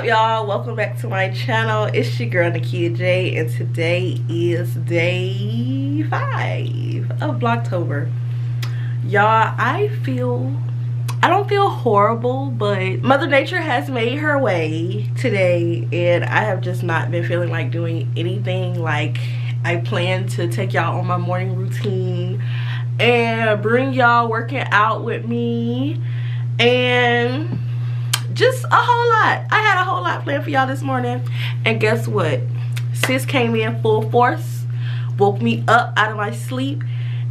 up, y'all? Welcome back to my channel. It's your girl Nakia J, and today is day 5 of Vlogtober. Y'all, I don't feel horrible, but Mother Nature has made her way today, and I have just not been feeling like doing anything. Like, I plan to take y'all on my morning routine and bring y'all working out with me, and just a whole lot. I had a whole lot planned for y'all this morning, and guess what? Sis came in full force, woke me up out of my sleep,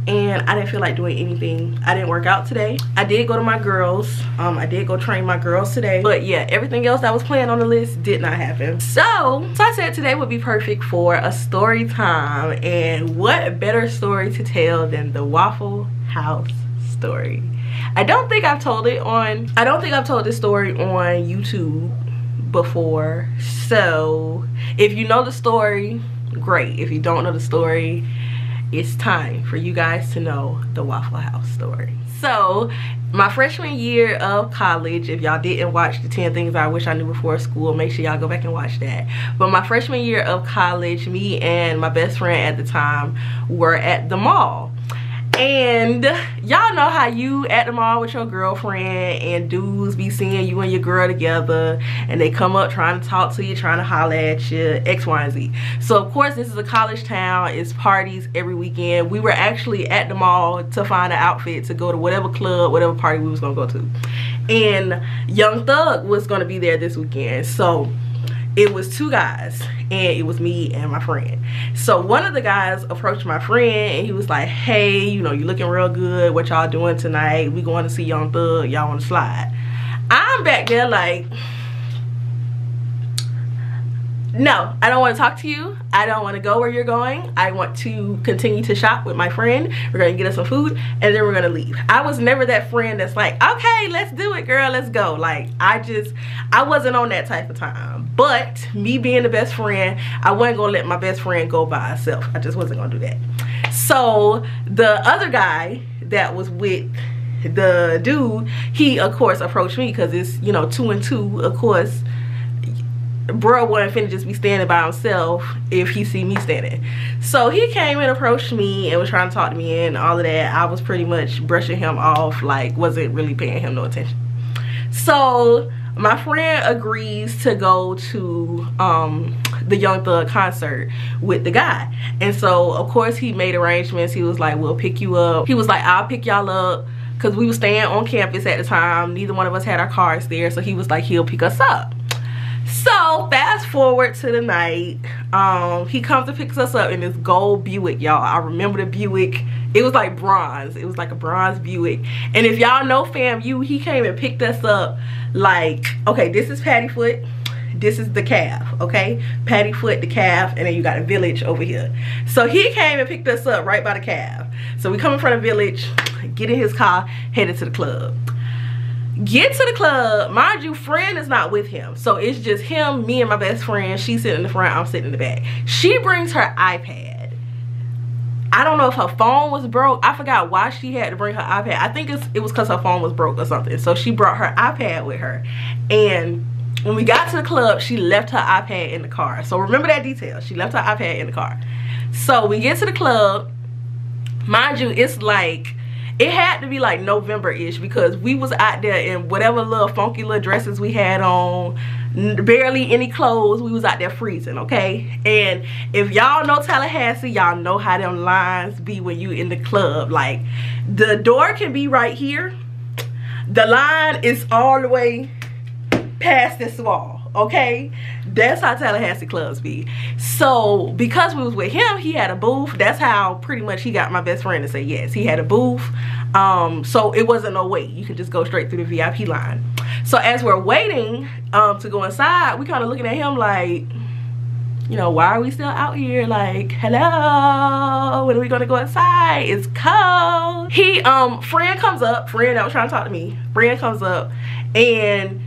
and I didn't feel like doing anything. I didn't work out today. I did go to my girls. I did go train my girls today, but yeah, everything else that was planned on the list did not happen. So I said today would be perfect for a story time, and what better story to tell than the Waffle House story. I don't think I've told this story on YouTube before. So if you know the story, great. If you don't know the story, it's time for you guys to know the Waffle House story. So my freshman year of college, if y'all didn't watch the 10 things I wish I knew before school, make sure y'all go back and watch that. But my freshman year of college, me and my best friend at the time were at the mall. And y'all know how you at the mall with your girlfriend and dudes be seeing you and your girl together, and they come up trying to talk to you, trying to holler at you, X, Y, and Z. So of course this is a college town. It's parties every weekend. We were actually at the mall to find an outfit to go to whatever club, whatever party we was gonna go to. And Young Thug was gonna be there this weekend. So it was 2 guys, and it was me and my friend. So one of the guys approached my friend, and he was like, hey, you know, you looking real good. What y'all doing tonight? We going to see Young Thug. Y'all want to slide? I'm back there like, no, I don't want to talk to you. I don't want to go where you're going. I want to continue to shop with my friend. We're going to get us some food, and then we're going to leave. I was never that friend that's like, okay, let's do it, girl, let's go. Like, I wasn't on that type of time. But me being the best friend, I wasn't going to let my best friend go by herself. I just wasn't going to do that. So the other guy that was with the dude, he of course approached me, because it's, you know, 2 and 2, of course. Bro wasn't finna just be standing by himself if he see me standing. So he came and approached me and was trying to talk to me and all of that. I was pretty much brushing him off, like wasn't really paying him no attention. So my friend agrees to go to the Young Thug concert with the guy. And so of course he made arrangements. He was like, we'll pick you up. He was like, I'll pick y'all up, because we were staying on campus at the time. Neither one of us had our cars there. So he was like, he'll pick us up. So fast forward to the night, he comes and picks us up in this gold Buick, y'all. I remember the Buick. It was like bronze. It was like a bronze Buick. And if y'all know FAMU, he came and picked us up like, okay, this is Patty Foot, this is the calf, okay? Patty Foot, the calf, and then you got a Village over here. So he came and picked us up right by the calf. So we come in front of Village, get in his car, headed to the club. Get to the club, mind you, friend is not with him, so it's just him, me, and my best friend. She's sitting in the front, I'm sitting in the back. She brings her iPad. I don't know if her phone was broke. I forgot why she had to bring her iPad. I think it was because her phone was broke or something. So she brought her iPad with her, and when we got to the club, she left her iPad in the car. So remember that detail. She left her iPad in the car. So we get to the club, mind you, it's like, it had to be like November-ish, because we was out there in whatever little funky little dresses we had on, barely any clothes. We was out there freezing, okay? And if y'all know Tallahassee, y'all know how them lines be when you in the club. Like, the door can be right here. The line is all the way past this wall, okay? That's how Tallahassee clubs be. So because we was with him, he had a booth. That's how pretty much he got my best friend to say yes. He had a booth. So it wasn't no wait. You could just go straight through the VIP line. So as we're waiting to go inside, we kind of looking at him like, you know, why are we still out here? Like, hello, when are we gonna go inside? It's cold. Friend comes up, friend that was trying to talk to me, friend comes up, and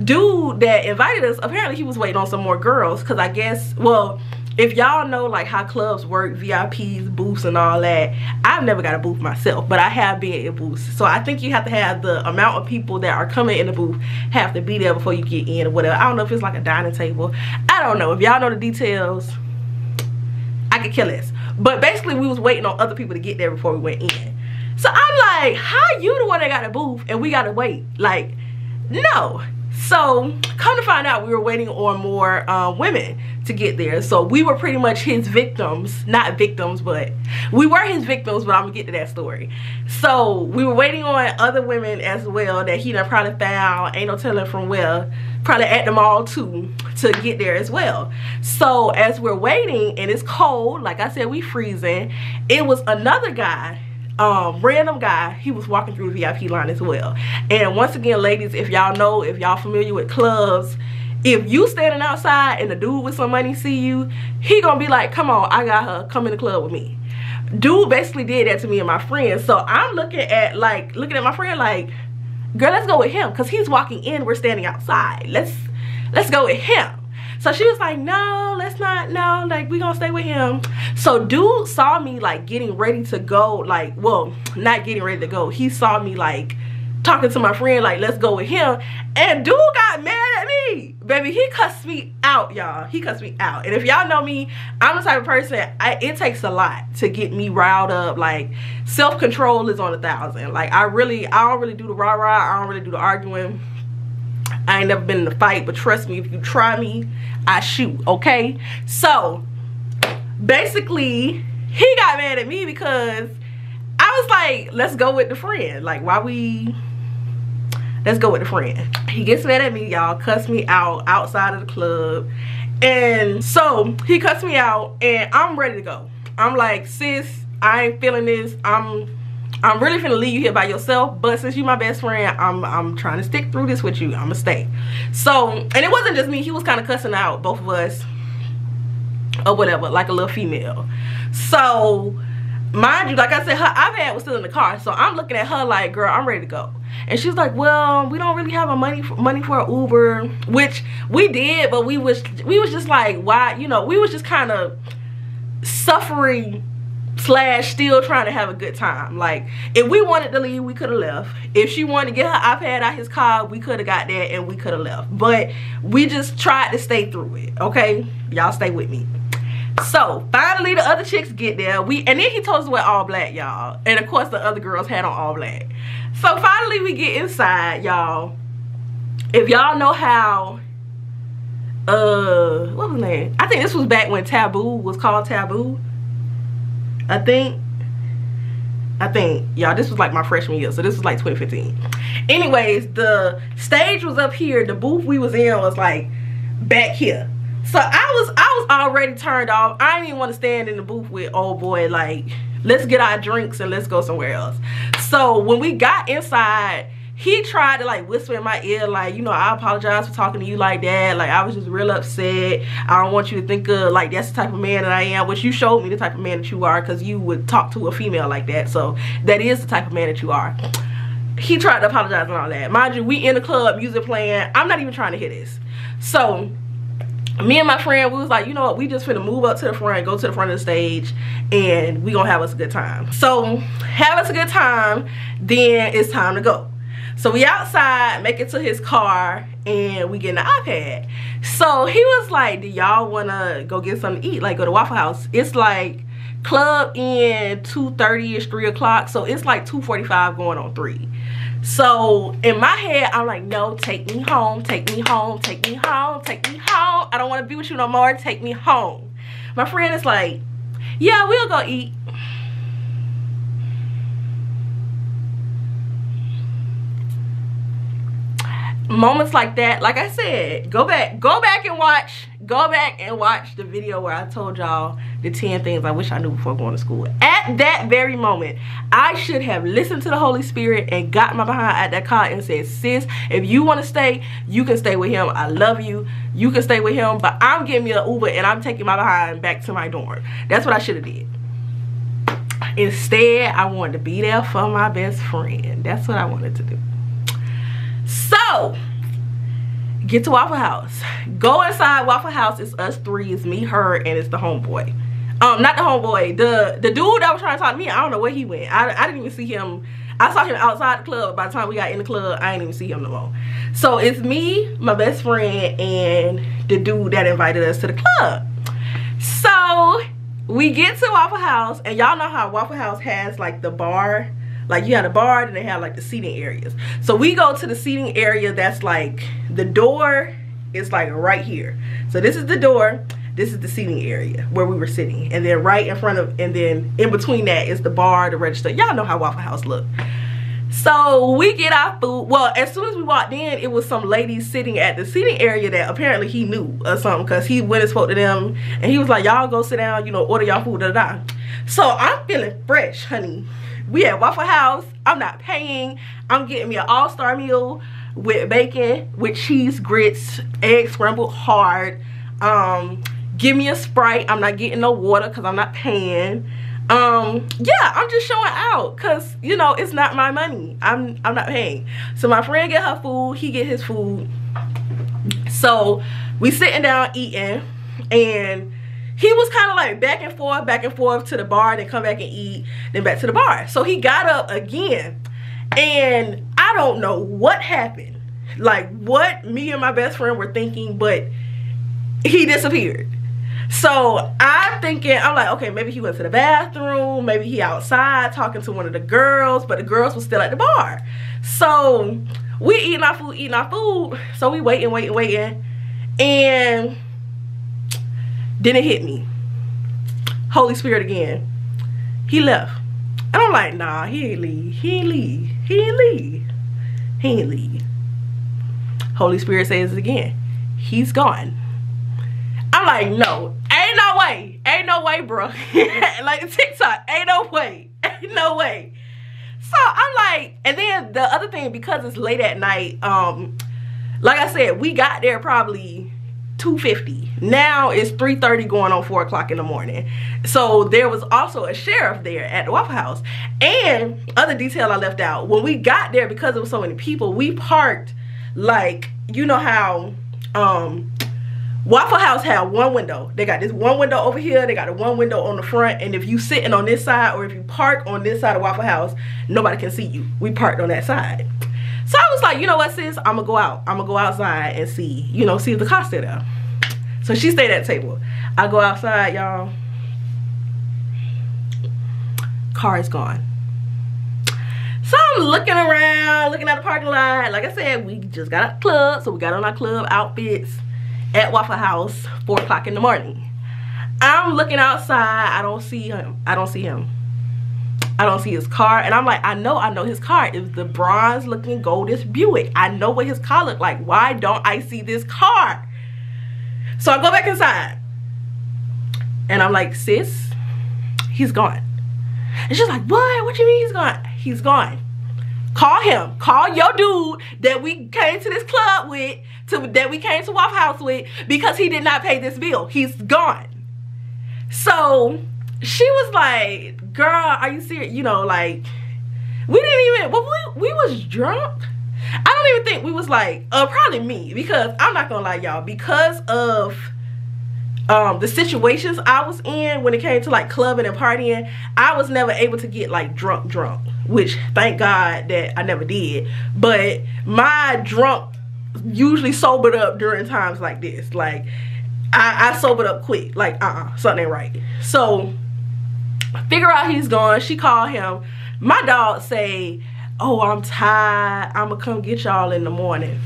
dude that invited us, apparently he was waiting on some more girls, because I guess, well, if y'all know like how clubs work, VIPs, booths and all that, I've never got a booth myself, but I have been in booths. So I think you have to have the amount of people that are coming in the booth have to be there before you get in or whatever. I don't know if it's like a dining table. I don't know. If y'all know the details, I could kill this. But basically we was waiting on other people to get there before we went in. So I'm like, how you the one that got a booth and we gotta wait? Like, no. So come to find out, we were waiting on more women to get there. So we were pretty much his victims. Not victims, but we were his victims, but I'm gonna get to that story. So we were waiting on other women as well that he done probably found, ain't no telling from where, probably at the mall too, to get there as well. So as we're waiting and it's cold, like I said, we freezing, it was another guy, random guy. He was walking through the VIP line as well. And once again, ladies, if y'all know, if y'all familiar with clubs, if you standing outside and the dude with some money see you, he gonna be like, come on, I got her, come in the club with me. Dude basically did that to me and my friend. So I'm looking at my friend like, girl, let's go with him, because he's walking in, we're standing outside, let's go with him. So she was like, no, let's not, no, like we gonna stay with him. So dude saw me like getting ready to go, like, well, not getting ready to go, he saw me like talking to my friend like, let's go with him, and dude got mad at me. Baby, he cussed me out, y'all. He cussed me out. And if y'all know me, I'm the type of person, it takes a lot to get me riled up. Like, self-control is on 1,000. Like, I don't really do the rah-rah, I don't really do the arguing. I ain't never been in a fight, but trust me, if you try me, I shoot, okay? So basically he got mad at me because I was like, let's go with the friend. Like, let's go with the friend. He gets mad at me, y'all, cussed me out outside of the club. And so he cussed me out and I'm ready to go. I'm like, sis, I ain't feeling this. I'm really finna leave you here by yourself, but since you my best friend, I'm trying to stick through this with you. I'ma stay. So, and it wasn't just me, he was kind of cussing out both of us or whatever, like a little female. So mind you, like I said, her iPad was still in the car, so I'm looking at her like, girl, I'm ready to go. And she's like, well, we don't really have a money for an Uber, which we did, but we was just like, why, you know, we was just kind of suffering / still trying to have a good time. Like, if we wanted to leave, we could have left. If she wanted to get her iPad out his car, we could have got that and we could have left. But we just tried to stay through it, okay? Y'all stay with me. So finally the other chicks get there, and then he told us to wear all black, y'all, and of course the other girls had on all black. So finally we get inside, y'all. If y'all know how what was the name, I think this was back when Taboo was called Taboo. I think y'all, this was like my freshman year, so this was like 2015. Anyways, the stage was up here, the booth we was in was like back here. So I was already turned off. I didn't even want to stand in the booth with old boy. Like, let's get our drinks and let's go somewhere else. So when we got inside, he tried to like whisper in my ear like, you know, I apologize for talking to you like that. Like, I was just real upset. I don't want you to think of like that's the type of man that I am, which you showed me the type of man that you are, because you would talk to a female like that. So that is the type of man that you are. He tried to apologize and all that. Mind you, we in the club, music playing. I'm not even trying to hear this. So me and my friend, we was like, you know what, we just finna move up to the front, go to the front of the stage, and we gonna have us a good time. So have us a good time, then it's time to go. So we outside, make it to his car, and we get in the iPad. So he was like, do y'all wanna go get something to eat? Like, go to Waffle House. It's like club in 2:30ish, 3 o'clock. So it's like 2:45 going on 3. So in my head, I'm like, no, take me home, take me home, take me home, take me home. I don't want to be with you no more. Take me home. My friend is like, yeah, we'll go eat. Moments like that, like I said, go back and watch the video where I told y'all the 10 things I wish I knew before going to school. At that very moment, I should have listened to the Holy Spirit and got my behind at that car and said, sis, if you want to stay, you can stay with him. I love you. You can stay with him, but I'm getting me an Uber and I'm taking my behind back to my dorm. That's what I should have did. Instead, I wanted to be there for my best friend. That's what I wanted to do. So Get to Waffle House. Go inside Waffle House. It's us three. It's me, her, and it's the homeboy. Not the homeboy. The dude that was trying to talk to me, I don't know where he went. I didn't even see him. I saw him outside the club. By the time we got in the club, I didn't even see him no more. So it's me, my best friend, and the dude that invited us to the club. So we get to Waffle House, and y'all know how Waffle House has like the bar. Like you have the bar, and they have like the seating areas. So we go to the seating area that's like, the door is like right here. So this is the door, this is the seating area where we were sitting. And then right in front of, and then in between that is the bar, the register. Y'all know how Waffle House look. So we get our food. Well, as soon as we walked in, it was some ladies sitting at the seating area that apparently he knew or something, because he went and spoke to them. And he was like, y'all go sit down, you know, order y'all food, da da da. So I'm feeling fresh, honey. We at Waffle House. I'm not paying. I'm getting me an all-star meal with bacon, with cheese, grits, eggs scrambled hard. Give me a Sprite. I'm not getting no water because I'm not paying. Yeah, I'm just showing out because, you know, it's not my money. I'm not paying. So my friend get her food. He get his food. So we sitting down eating, and he was kind of like back and forth to the bar, then come back and eat, then back to the bar. So he got up again, and I don't know what happened, like what me and my best friend were thinking, but he disappeared. So I'm thinking, I'm like, okay, maybe he went to the bathroom, maybe he outside talking to one of the girls, but the girls were still at the bar. So we eating our food, so we waiting, and then it hit me. Holy Spirit again. He left. And I'm like, nah, he ain't leave. Holy Spirit says it again. He's gone. I'm like, no, ain't no way, bro. Like TikTok, ain't no way. So I'm like, and then the other thing, because it's late at night, like I said, we got there probably 2:50. Now it's 3:30 going on 4 o'clock in the morning. So there was also a sheriff there at the Waffle House. And other detail I left out, when we got there, because there was so many people, we parked like, you know how Waffle House had one window. They got this one window over here, they got the one window on the front, and if you sitting on this side, or if you park on this side of Waffle House, nobody can see you. We parked on that side. So I was like, you know what, sis, I'm gonna go out. I'm gonna go outside and see, you know, see if the car's still there. So she stayed at the table. I go outside, y'all. Car is gone. So I'm looking around, looking at the parking lot. Like I said, we just got out the club, so we got on our club outfits at Waffle House, 4 o'clock in the morning. I'm looking outside. I don't see him. I don't see his car. And I'm like, I know his car. It was the bronze looking goldish Buick. I know what his car looked like. Why don't I see this car? So I go back inside, and I'm like, sis, he's gone. And she's like, what you mean he's gone? He's gone. Call him. Call your dude that we came to this club with, that we came to Waffle House with, because he did not pay this bill. He's gone. So she was like, girl, are you serious? You know, like, we didn't even, well, we was drunk. I don't even think we was like, probably me, because I'm not gonna lie, y'all, because of the situations I was in when it came to like clubbing and partying, I was never able to get like drunk, which thank God that I never did. But my drunk usually sobered up during times like this. Like I sobered up quick, like something ain't right. So figure out he's gone. She called him. My dog say, oh, I'm tired, I'm gonna come get y'all in the morning.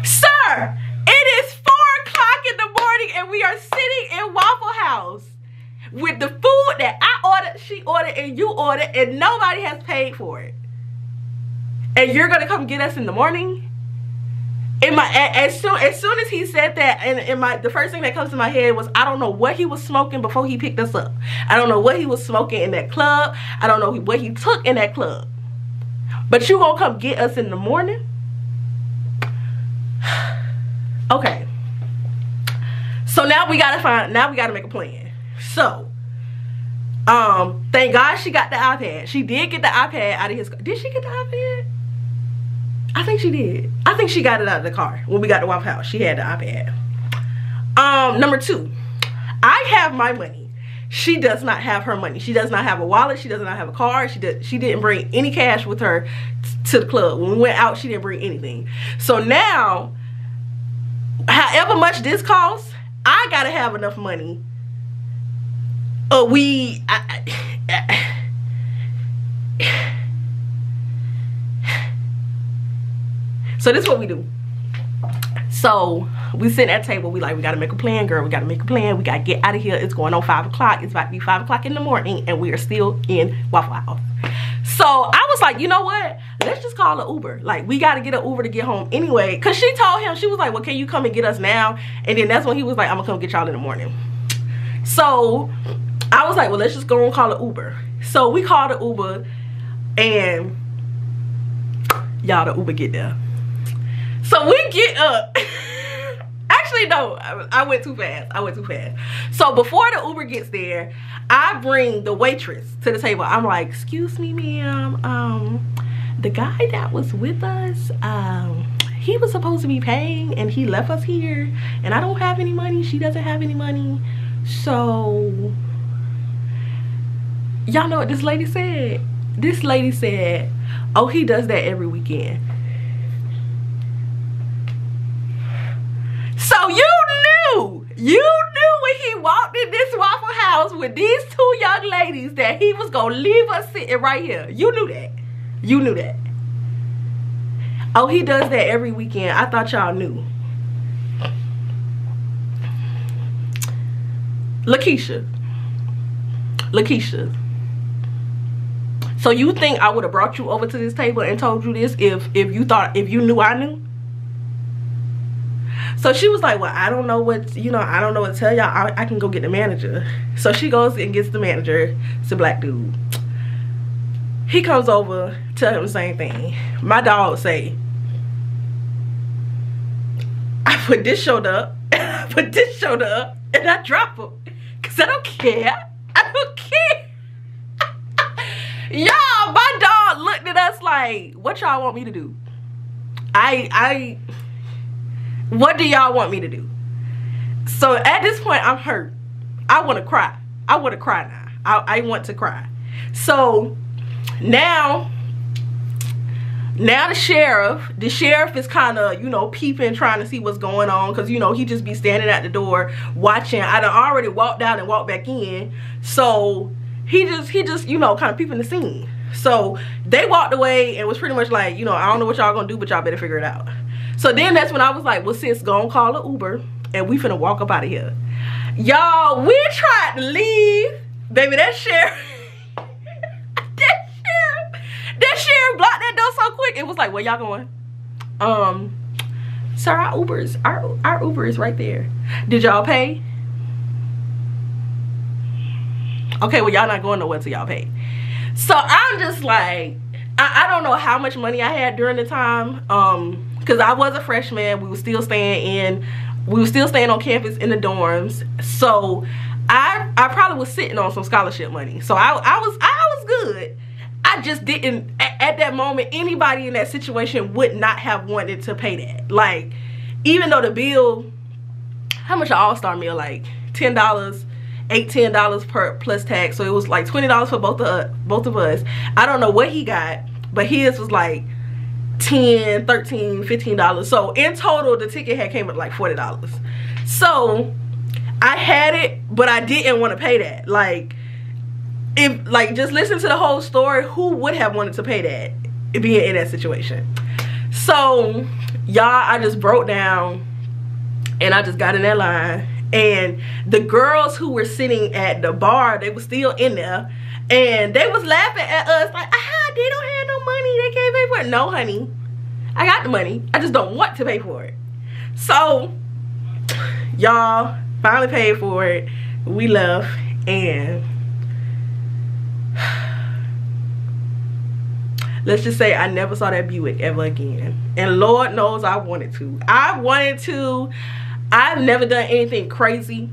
Sir, it is 4 o'clock in the morning, and we are sitting in Waffle House with the food that I ordered, she ordered, and you ordered, and nobody has paid for it. And you're gonna come get us in the morning? As soon as he said that, and the first thing that comes to my head was, I don't know what he was smoking before he picked us up. I don't know what he was smoking in that club. I don't know what he took in that club. But you gonna come get us in the morning? Okay. So now we gotta make a plan. So Thank God she got the iPad. She did get the iPad out of his car. Did she get the iPad? I think she did. I think she got it out of the car when we got to Waffle House. She had the iPad. Number 2, I have my money. She does not have her money. She does not have a wallet. She does not have a card. She didn't bring any cash with her to the club. When we went out, she didn't bring anything. So now, however much this costs, I gotta have enough money. So this is what we do. So we sit at the table, we gotta make a plan, girl. We gotta make a plan. We gotta get out of here. It's going on 5 o'clock. It's about to be 5 o'clock in the morning, and we are still in Waffle House. So I was like, you know what? Let's just call an Uber. Like, we gotta get an Uber to get home anyway. Cause she told him, she was like, well, can you come and get us now? And then that's when he was like, I'm gonna come get y'all in the morning. So I was like, well, let's just go and call an Uber. So we called the Uber, and y'all, the Uber get there. So we get up. Actually, no, I went too fast. I went too fast. So before the Uber gets there, I bring the waitress to the table. I'm like, excuse me, ma'am. The guy that was with us, he was supposed to be paying, and he left us here, and I don't have any money. She doesn't have any money. So y'all know what this lady said? This lady said, oh, he does that every weekend. So you knew when he walked in this Waffle House with these 2 young ladies that he was gonna leave us sitting right here. You knew that. You knew that. Oh, he does that every weekend. I thought y'all knew. Lakeisha. So you think I would have brought you over to this table and told you this if you knew I knew? So she was like, well, I don't know what, I don't know what to tell y'all. I can go get the manager. So she goes and gets the manager. It's a black dude. He comes over, tell him the same thing. My dog say, I put this shoulder up, and I put this shoulder up, and I drop him. Because I don't care. I don't care. Y'all, my dog looked at us like, what y'all want me to do? What do y'all want me to do? So at this point, I'm hurt. I want to cry. I want to cry now. I want to cry. So now the sheriff is kind of, peeping, trying to see what's going on. Because, he just be standing at the door watching. I done already walked out and walked back in. So he just kind of peeping the scene. So they walked away and was pretty much like, I don't know what y'all gonna do, but y'all better figure it out. So then that's when I was like, well, sis, go and call an Uber and we finna walk up out of here. Y'all, we tried to leave. Baby, that sheriff blocked that door so quick. It was like, where y'all going? Sir, our Uber is right there. Did y'all pay? Okay, well, y'all not going nowhere till y'all pay. So I'm just like, I don't know how much money I had during the time. Because I was a freshman. We were still staying on campus in the dorms. So I probably was sitting on some scholarship money. So I was good. I just didn't, at that moment, anybody in that situation would not have wanted to pay that. Like, even though the bill, how much an all-star meal? Like $10, $10 per plus tax. So it was like $20 for both of us. I don't know what he got, but his was like $10, $13, $15. So in total, the ticket had came up like $40. So I had it, but I didn't want to pay that. Like, just listen to the whole story, who would have wanted to pay that being in that situation? So y'all, I just broke down and I just got in that line, and the girls who were sitting at the bar, they were still in there, and they was laughing at us like, they don't have no money, they can't pay for it. No, honey, I got the money, I just don't want to pay for it. So y'all, finally paid for it, we left, and let's just say I never saw that Buick ever again. And Lord knows I wanted to. I've never done anything crazy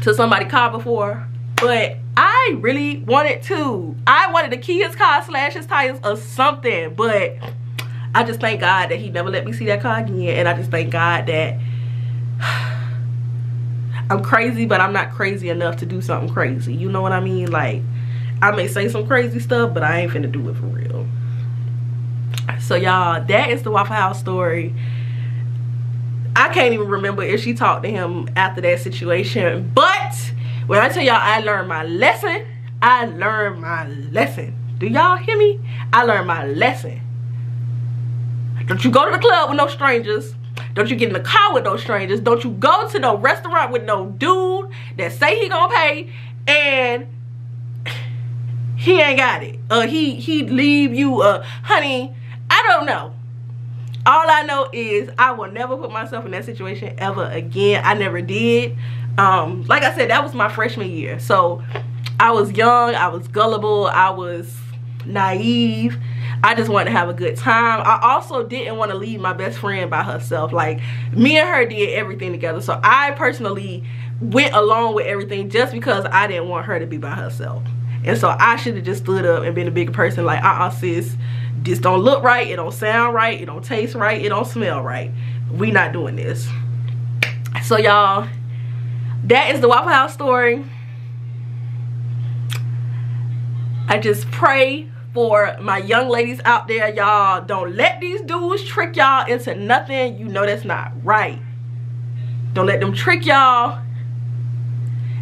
to somebody's car before. But I really wanted to. I wanted to key his car, slash his tires or something. But I just thank God that he never let me see that car again. And I just thank God that I'm crazy, but I'm not crazy enough to do something crazy. You know what I mean? Like, I may say some crazy stuff, but I ain't finna do it for real. So y'all, that is the Waffle House story. I can't even remember if she talked to him after that situation. But when I tell y'all I learned my lesson, I learned my lesson. Do y'all hear me? I learned my lesson. Don't you go to the club with no strangers. Don't you get in the car with no strangers. Don't you go to no restaurant with no dude that say he gonna pay and he ain't got it. He leave you, honey, I don't know. All I know is I will never put myself in that situation ever again. I never did. Like I said, that was my freshman year. So I was young, I was gullible, I was naive. I just wanted to have a good time. I also didn't want to leave my best friend by herself. Like, me and her did everything together. So I personally went along with everything just because I didn't want her to be by herself. And so I should have just stood up and been a bigger person. Like, sis, this don't look right, it don't sound right, it don't taste right, it don't smell right. We not doing this. So y'all, that is the Waffle House story. I just pray for my young ladies out there, y'all. Don't let these dudes trick y'all into nothing. You know that's not right. Don't let them trick y'all.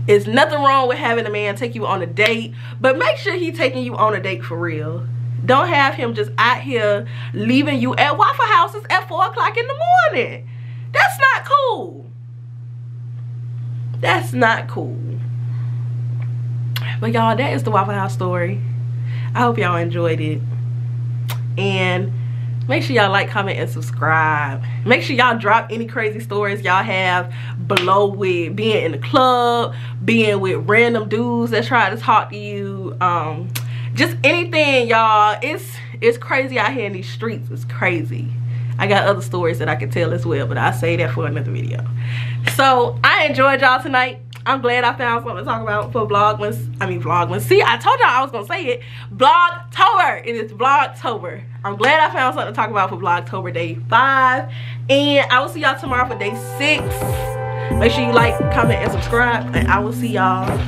It's nothing wrong with having a man take you on a date, but make sure he's taking you on a date for real. Don't have him just out here leaving you at Waffle Houses at 4 o'clock in the morning. That's not cool. That's not cool. But y'all, that is the Waffle House story. I hope y'all enjoyed it. And make sure y'all like, comment, and subscribe. Make sure y'all drop any crazy stories y'all have below with being in the club, being with random dudes that try to talk to you. Just anything, y'all. It's crazy out here in these streets. It's crazy. I got other stories that I can tell as well, but I'll save that for another video. So I enjoyed y'all tonight. I'm glad I found something to talk about for Vlogmas. See, I told y'all I was gonna say it. Vlogtober. It is Vlogtober. I'm glad I found something to talk about for Vlogtober day 5. And I will see y'all tomorrow for day 6. Make sure you like, comment, and subscribe. And I will see y'all later.